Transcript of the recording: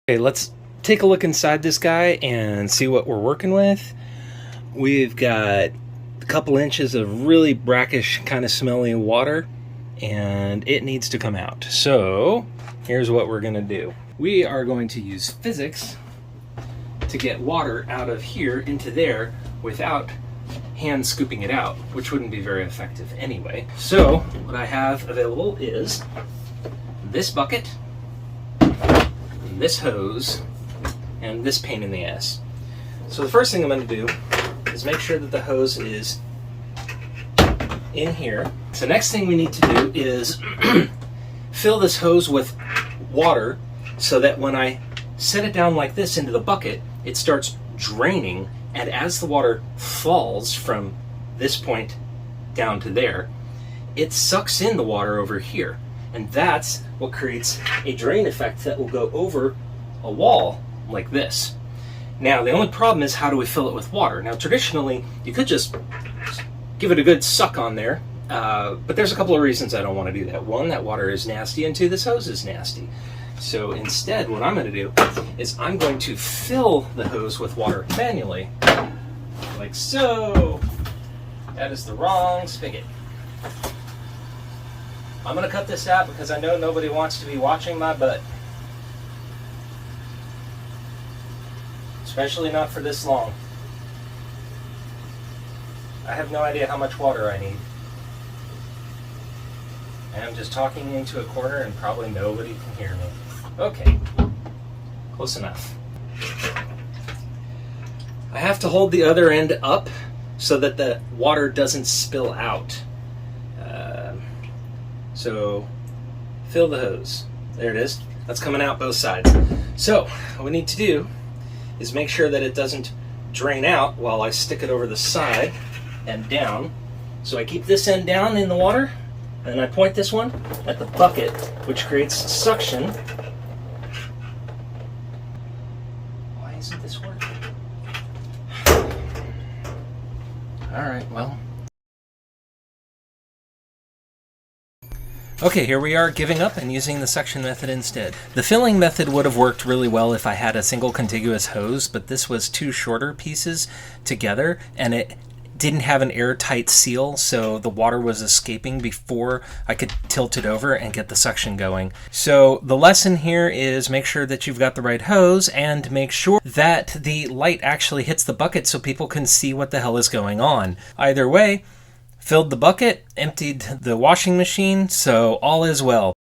Okay, let's take a look inside this guy and see what we're working with. We've got a couple inches of really brackish, kind of smelly water, and it needs to come out. So here's what we're going to do. We are going to use physics to get water out of here into there without hand scooping it out, which wouldn't be very effective anyway. So what I have available is this bucket, this hose, and this pain in the ass. So the first thing I'm going to do is make sure that the hose is in here. So next thing we need to do is fill this hose with water so that when I set it down like this into the bucket, it starts draining, and as the water falls from this point down to there, it sucks in the water over here. And that's what creates a drain effect that will go over a wall like this. Now, the only problem is, how do we fill it with water? Now, traditionally, you could just give it a good suck on there, but there's a couple of reasons I don't want to do that. One, that water is nasty, and two, this hose is nasty. So instead, what I'm going to do is I'm going to fill the hose with water manually, like so. That is the wrong spigot. I'm going to cut this out because I know nobody wants to be watching my butt. Especially not for this long. I have no idea how much water I need. And I'm just talking into a corner and probably nobody can hear me. Okay, close enough. I have to hold the other end up so that the water doesn't spill out. So fill the hose. There it is. That's coming out both sides. So what we need to do is make sure that it doesn't drain out while I stick it over the side and down. So I keep this end down in the water, and I point this one at the bucket, which creates suction. Why isn't this working? All right, well. Okay, here we are giving up and using the suction method instead. The filling method would have worked really well if I had a single contiguous hose, but this was two shorter pieces together, and it didn't have an airtight seal, so the water was escaping before I could tilt it over and get the suction going. So the lesson here is make sure that you've got the right hose, and make sure that the light actually hits the bucket so people can see what the hell is going on. Either way, filled the bucket, emptied the washing machine, so all is well.